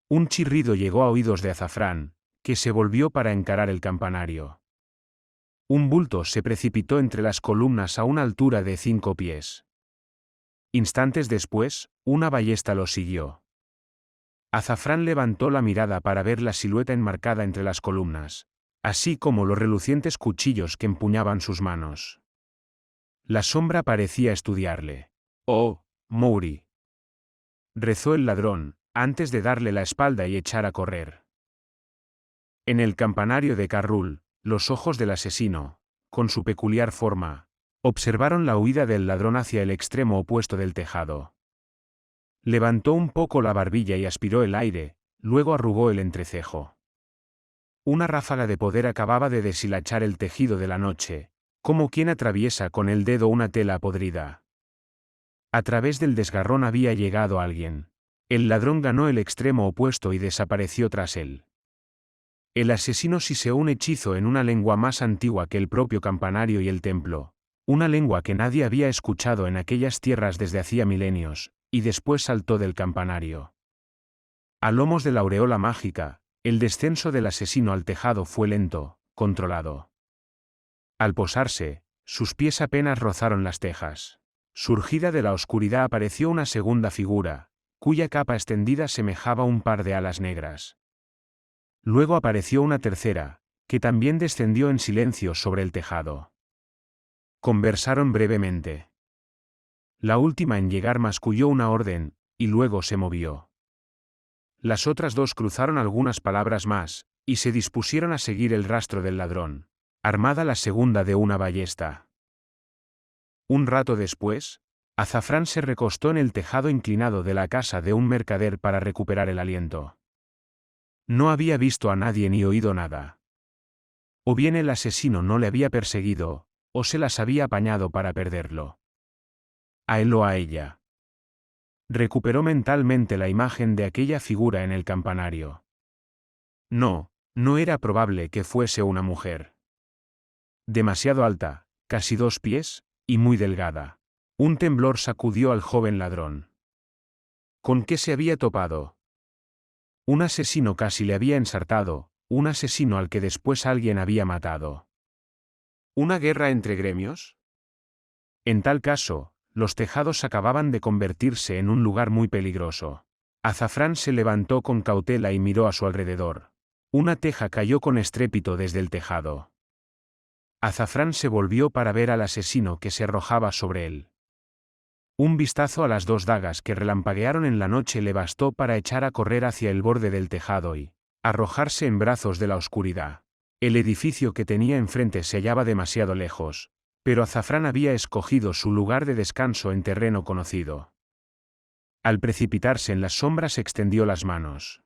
Un chirrido llegó a oídos de Azafrán, que se volvió para encarar el campanario. Un bulto se precipitó entre las columnas a una altura de 5 pies. Instantes después, una ballesta lo siguió. Azafrán levantó la mirada para ver la silueta enmarcada entre las columnas, así como los relucientes cuchillos que empuñaban sus manos. La sombra parecía estudiarle. «Oh, Mouri», rezó el ladrón, antes de darle la espalda y echar a correr. En el campanario de Carrul, los ojos del asesino, con su peculiar forma, observaron la huida del ladrón hacia el extremo opuesto del tejado. Levantó un poco la barbilla y aspiró el aire, luego arrugó el entrecejo. Una ráfaga de poder acababa de deshilachar el tejido de la noche, como quien atraviesa con el dedo una tela podrida. A través del desgarrón había llegado alguien. El ladrón ganó el extremo opuesto y desapareció tras él. El asesino siseó un hechizo en una lengua más antigua que el propio campanario y el templo, una lengua que nadie había escuchado en aquellas tierras desde hacía milenios, y después saltó del campanario. A lomos de la aureola mágica, el descenso del asesino al tejado fue lento, controlado. Al posarse, sus pies apenas rozaron las tejas. Surgida de la oscuridad apareció una segunda figura, cuya capa extendida semejaba un par de alas negras. Luego apareció una tercera, que también descendió en silencio sobre el tejado. Conversaron brevemente. La última en llegar masculló una orden, y luego se movió. Las otras 2 cruzaron algunas palabras más, y se dispusieron a seguir el rastro del ladrón, armada la segunda de una ballesta. Un rato después, Azafrán se recostó en el tejado inclinado de la casa de un mercader para recuperar el aliento. No había visto a nadie ni oído nada. O bien el asesino no le había perseguido, o se las había apañado para perderlo. A él o a ella. Recuperó mentalmente la imagen de aquella figura en el campanario. No, no era probable que fuese una mujer. Demasiado alta, casi 2 pies, y muy delgada. Un temblor sacudió al joven ladrón. ¿Con qué se había topado? Un asesino casi le había ensartado, un asesino al que después alguien había matado. ¿Una guerra entre gremios? En tal caso, los tejados acababan de convertirse en un lugar muy peligroso. Azafrán se levantó con cautela y miró a su alrededor. Una teja cayó con estrépito desde el tejado. Azafrán se volvió para ver al asesino que se arrojaba sobre él. Un vistazo a las 2 dagas que relampaguearon en la noche le bastó para echar a correr hacia el borde del tejado y arrojarse en brazos de la oscuridad. El edificio que tenía enfrente se hallaba demasiado lejos, pero Azafrán había escogido su lugar de descanso en terreno conocido. Al precipitarse en las sombras extendió las manos.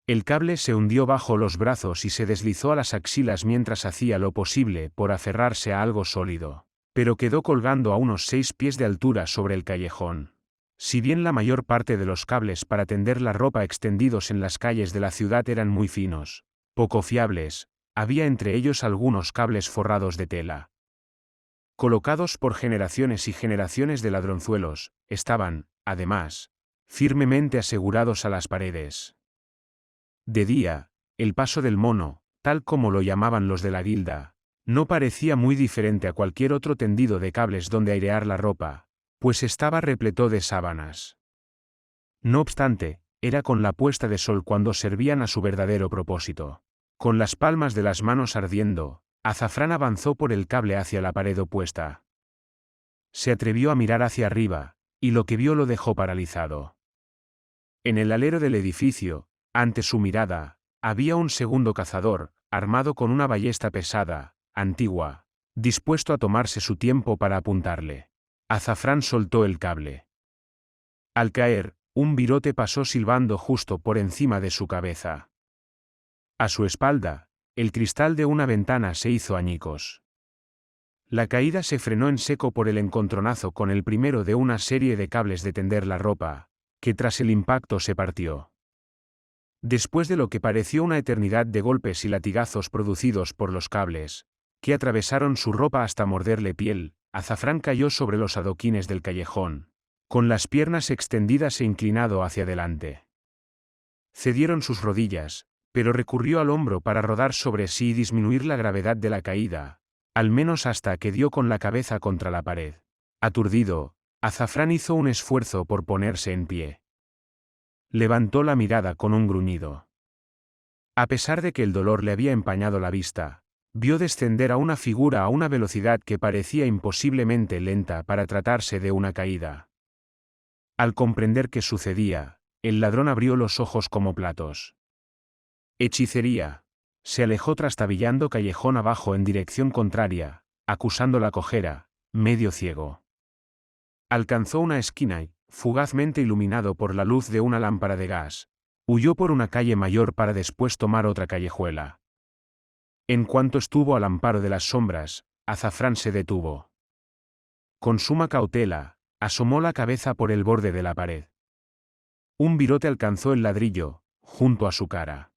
El cable se hundió bajo los brazos y se deslizó a las axilas mientras hacía lo posible por aferrarse a algo sólido, pero quedó colgando a unos 6 pies de altura sobre el callejón. Si bien la mayor parte de los cables para tender la ropa extendidos en las calles de la ciudad eran muy finos, poco fiables, había entre ellos algunos cables forrados de tela. Colocados por generaciones y generaciones de ladronzuelos, estaban, además, firmemente asegurados a las paredes. De día, el paso del mono, tal como lo llamaban los de la guilda, no parecía muy diferente a cualquier otro tendido de cables donde airear la ropa, pues estaba repleto de sábanas. No obstante, era con la puesta de sol cuando servían a su verdadero propósito. Con las palmas de las manos ardiendo, Azafrán avanzó por el cable hacia la pared opuesta. Se atrevió a mirar hacia arriba, y lo que vio lo dejó paralizado. En el alero del edificio, ante su mirada, había un segundo cazador, armado con una ballesta pesada, antigua, dispuesto a tomarse su tiempo para apuntarle. Azafrán soltó el cable. Al caer, un virote pasó silbando justo por encima de su cabeza. A su espalda, el cristal de una ventana se hizo añicos. La caída se frenó en seco por el encontronazo con el primero de una serie de cables de tender la ropa, que tras el impacto se partió. Después de lo que pareció una eternidad de golpes y latigazos producidos por los cables, que atravesaron su ropa hasta morderle piel, Azafrán cayó sobre los adoquines del callejón, con las piernas extendidas e inclinado hacia adelante. Cedieron sus rodillas, pero recurrió al hombro para rodar sobre sí y disminuir la gravedad de la caída, al menos hasta que dio con la cabeza contra la pared. Aturdido, Azafrán hizo un esfuerzo por ponerse en pie. Levantó la mirada con un gruñido. A pesar de que el dolor le había empañado la vista, vio descender a una figura a una velocidad que parecía imposiblemente lenta para tratarse de una caída. Al comprender qué sucedía, el ladrón abrió los ojos como platos. Hechicería. Se alejó trastabillando callejón abajo en dirección contraria, acusando la cojera, medio ciego. Alcanzó una esquina y, fugazmente iluminado por la luz de una lámpara de gas, huyó por una calle mayor para después tomar otra callejuela. En cuanto estuvo al amparo de las sombras, Azafrán se detuvo. Con suma cautela, asomó la cabeza por el borde de la pared. Un virote alcanzó el ladrillo, junto a su cara.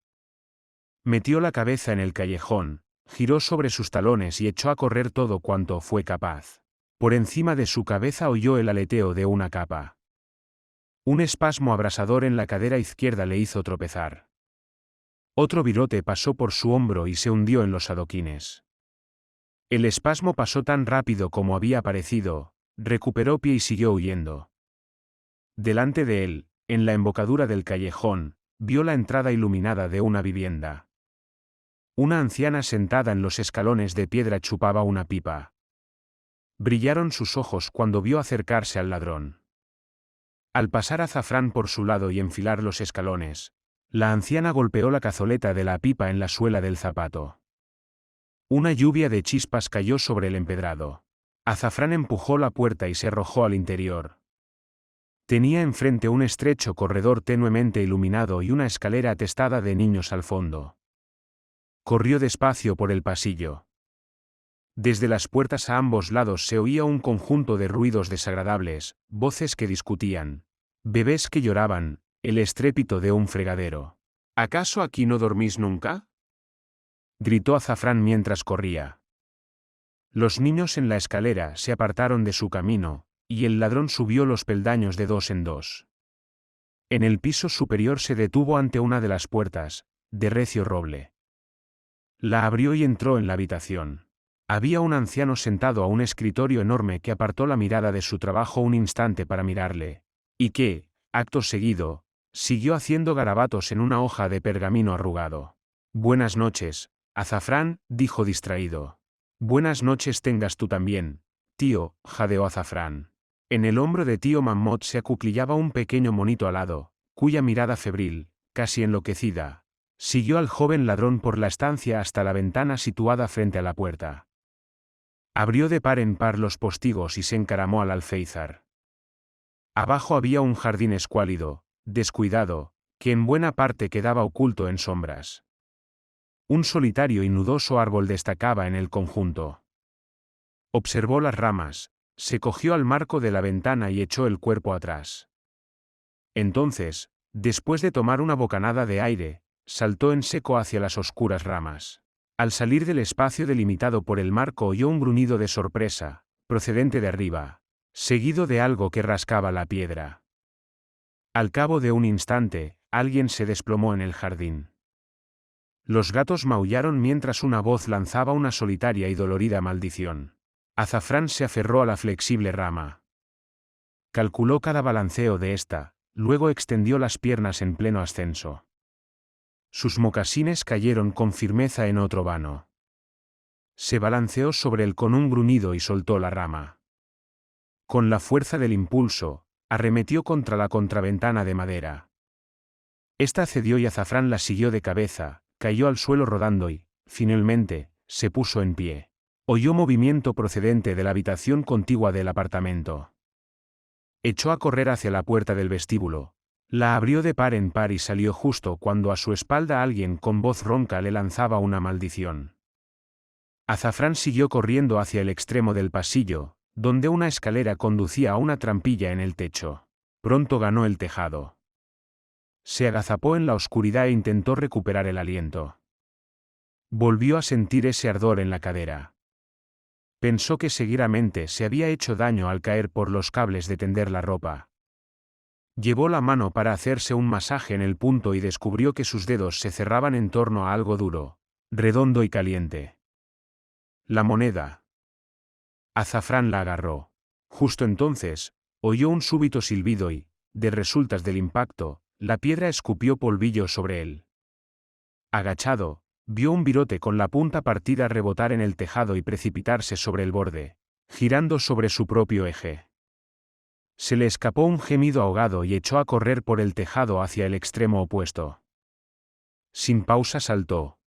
Metió la cabeza en el callejón, giró sobre sus talones y echó a correr todo cuanto fue capaz. Por encima de su cabeza oyó el aleteo de una capa. Un espasmo abrasador en la cadera izquierda le hizo tropezar. Otro virote pasó por su hombro y se hundió en los adoquines. El espasmo pasó tan rápido como había aparecido, recuperó pie y siguió huyendo. Delante de él, en la embocadura del callejón, vio la entrada iluminada de una vivienda. Una anciana sentada en los escalones de piedra chupaba una pipa. Brillaron sus ojos cuando vio acercarse al ladrón. Al pasar Azafrán por su lado y enfilar los escalones, La anciana golpeó la cazoleta de la pipa en la suela del zapato. Una lluvia de chispas cayó sobre el empedrado. Azafrán empujó la puerta y se arrojó al interior. Tenía enfrente un estrecho corredor tenuemente iluminado y una escalera atestada de niños al fondo. Corrió despacio por el pasillo. Desde las puertas a ambos lados se oía un conjunto de ruidos desagradables, voces que discutían, bebés que lloraban, el estrépito de un fregadero. ¿Acaso aquí no dormís nunca?, gritó Azafrán mientras corría. Los niños en la escalera se apartaron de su camino, y el ladrón subió los peldaños de dos en dos. En el piso superior se detuvo ante una de las puertas, de recio roble. La abrió y entró en la habitación. Había un anciano sentado a un escritorio enorme que apartó la mirada de su trabajo un instante para mirarle, y que, acto seguido, siguió haciendo garabatos en una hoja de pergamino arrugado. Buenas noches, Azafrán, dijo distraído. Buenas noches tengas tú también, tío, jadeó Azafrán. En el hombro de tío Mamot se acuclillaba un pequeño monito alado, cuya mirada febril, casi enloquecida, siguió al joven ladrón por la estancia hasta la ventana situada frente a la puerta. Abrió de par en par los postigos y se encaramó al alféizar. Abajo había un jardín escuálido, descuidado, que en buena parte quedaba oculto en sombras. Un solitario y nudoso árbol destacaba en el conjunto. Observó las ramas, se cogió al marco de la ventana y echó el cuerpo atrás. Entonces, después de tomar una bocanada de aire, saltó en seco hacia las oscuras ramas. Al salir del espacio delimitado por el marco oyó un gruñido de sorpresa, procedente de arriba, seguido de algo que rascaba la piedra. Al cabo de un instante, alguien se desplomó en el jardín. Los gatos maullaron mientras una voz lanzaba una solitaria y dolorida maldición. Azafrán se aferró a la flexible rama. Calculó cada balanceo de esta, luego extendió las piernas en pleno ascenso. Sus mocasines cayeron con firmeza en otro vano. Se balanceó sobre él con un gruñido y soltó la rama. Con la fuerza del impulso, arremetió contra la contraventana de madera. Esta cedió y Azafrán la siguió de cabeza, cayó al suelo rodando y, finalmente, se puso en pie. Oyó movimiento procedente de la habitación contigua del apartamento. Echó a correr hacia la puerta del vestíbulo. La abrió de par en par y salió justo cuando a su espalda alguien con voz ronca le lanzaba una maldición. Azafrán siguió corriendo hacia el extremo del pasillo, donde una escalera conducía a una trampilla en el techo. Pronto ganó el tejado. Se agazapó en la oscuridad e intentó recuperar el aliento. Volvió a sentir ese ardor en la cadera. Pensó que seguramente se había hecho daño al caer por los cables de tender la ropa. Llevó la mano para hacerse un masaje en el punto y descubrió que sus dedos se cerraban en torno a algo duro, redondo y caliente. La moneda. Azafrán la agarró. Justo entonces, oyó un súbito silbido y, de resultas del impacto, la piedra escupió polvillo sobre él. Agachado, vio un virote con la punta partida rebotar en el tejado y precipitarse sobre el borde, girando sobre su propio eje. Se le escapó un gemido ahogado y echó a correr por el tejado hacia el extremo opuesto. Sin pausa saltó.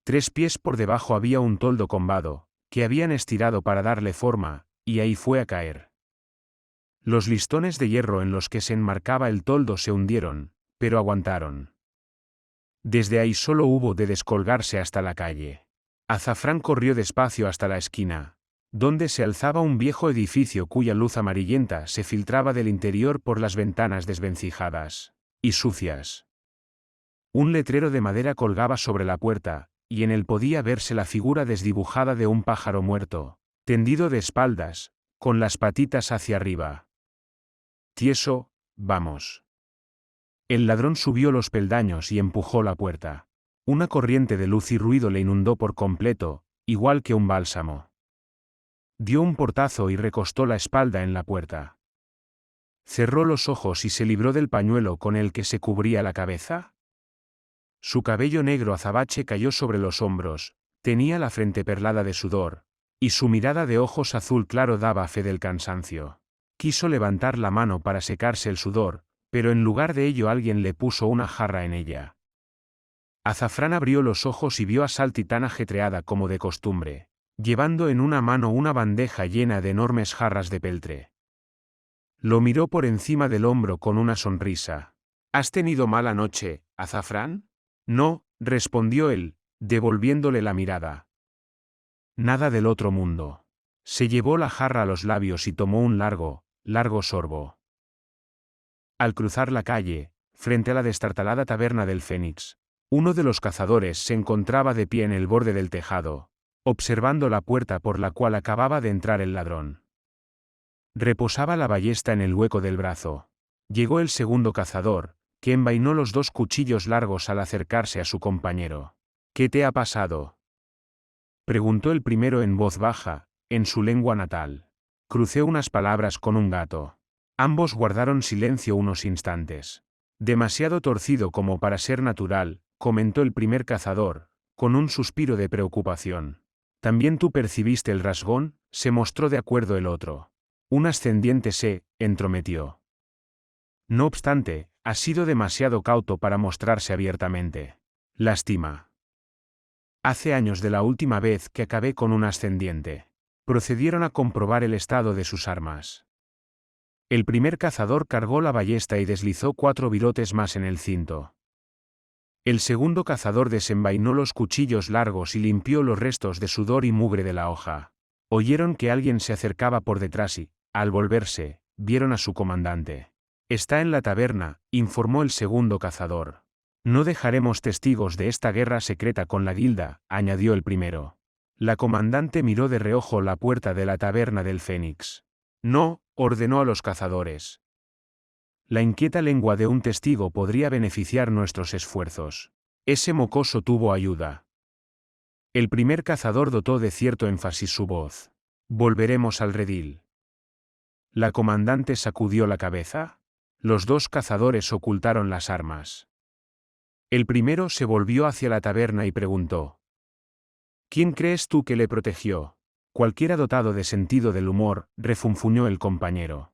3 pies por debajo había un toldo combado, que habían estirado para darle forma, y ahí fue a caer. Los listones de hierro en los que se enmarcaba el toldo se hundieron, pero aguantaron. Desde ahí solo hubo de descolgarse hasta la calle. Azafrán corrió despacio hasta la esquina, donde se alzaba un viejo edificio cuya luz amarillenta se filtraba del interior por las ventanas desvencijadas y sucias. Un letrero de madera colgaba sobre la puerta, y en él podía verse la figura desdibujada de un pájaro muerto, tendido de espaldas, con las patitas hacia arriba. Tieso, vamos. El ladrón subió los peldaños y empujó la puerta. Una corriente de luz y ruido le inundó por completo, igual que un bálsamo. Dio un portazo y recostó la espalda en la puerta. Cerró los ojos y se libró del pañuelo con el que se cubría la cabeza. Su cabello negro azabache cayó sobre los hombros, tenía la frente perlada de sudor, y su mirada de ojos azul claro daba fe del cansancio. Quiso levantar la mano para secarse el sudor, pero en lugar de ello alguien le puso una jarra en ella. Azafrán abrió los ojos y vio a Salty tan ajetreada como de costumbre, llevando en una mano una bandeja llena de enormes jarras de peltre. Lo miró por encima del hombro con una sonrisa. ¿Has tenido mala noche, Azafrán? No, respondió él, devolviéndole la mirada. Nada del otro mundo. Se llevó la jarra a los labios y tomó un largo sorbo. Al cruzar la calle, frente a la destartalada taberna del Fénix, uno de los cazadores se encontraba de pie en el borde del tejado, observando la puerta por la cual acababa de entrar el ladrón. Reposaba la ballesta en el hueco del brazo. Llegó el segundo cazador, que envainó los 2 cuchillos largos al acercarse a su compañero. ¿Qué te ha pasado?, preguntó el primero en voz baja, en su lengua natal. Crucé unas palabras con un gato. Ambos guardaron silencio unos instantes. Demasiado torcido como para ser natural, comentó el primer cazador, con un suspiro de preocupación. ¿También tú percibiste el rasgón?, se mostró de acuerdo el otro. Un ascendiente se entrometió. No obstante, ha sido demasiado cauto para mostrarse abiertamente. Lástima. Hace años de la última vez que acabé con un ascendiente. Procedieron a comprobar el estado de sus armas. El primer cazador cargó la ballesta y deslizó 4 virotes más en el cinto. El segundo cazador desenvainó los cuchillos largos y limpió los restos de sudor y mugre de la hoja. Oyeron que alguien se acercaba por detrás y, al volverse, vieron a su comandante. Está en la taberna, informó el segundo cazador. No dejaremos testigos de esta guerra secreta con la guilda, añadió el primero. La comandante miró de reojo la puerta de la taberna del Fénix. No, ordenó a los cazadores. La inquieta lengua de un testigo podría beneficiar nuestros esfuerzos. Ese mocoso tuvo ayuda. El primer cazador dotó de cierto énfasis su voz. Volveremos al redil. La comandante sacudió la cabeza. Los 2 cazadores ocultaron las armas. El primero se volvió hacia la taberna y preguntó: ¿Quién crees tú que le protegió? Cualquiera dotado de sentido del humor, refunfuñó el compañero.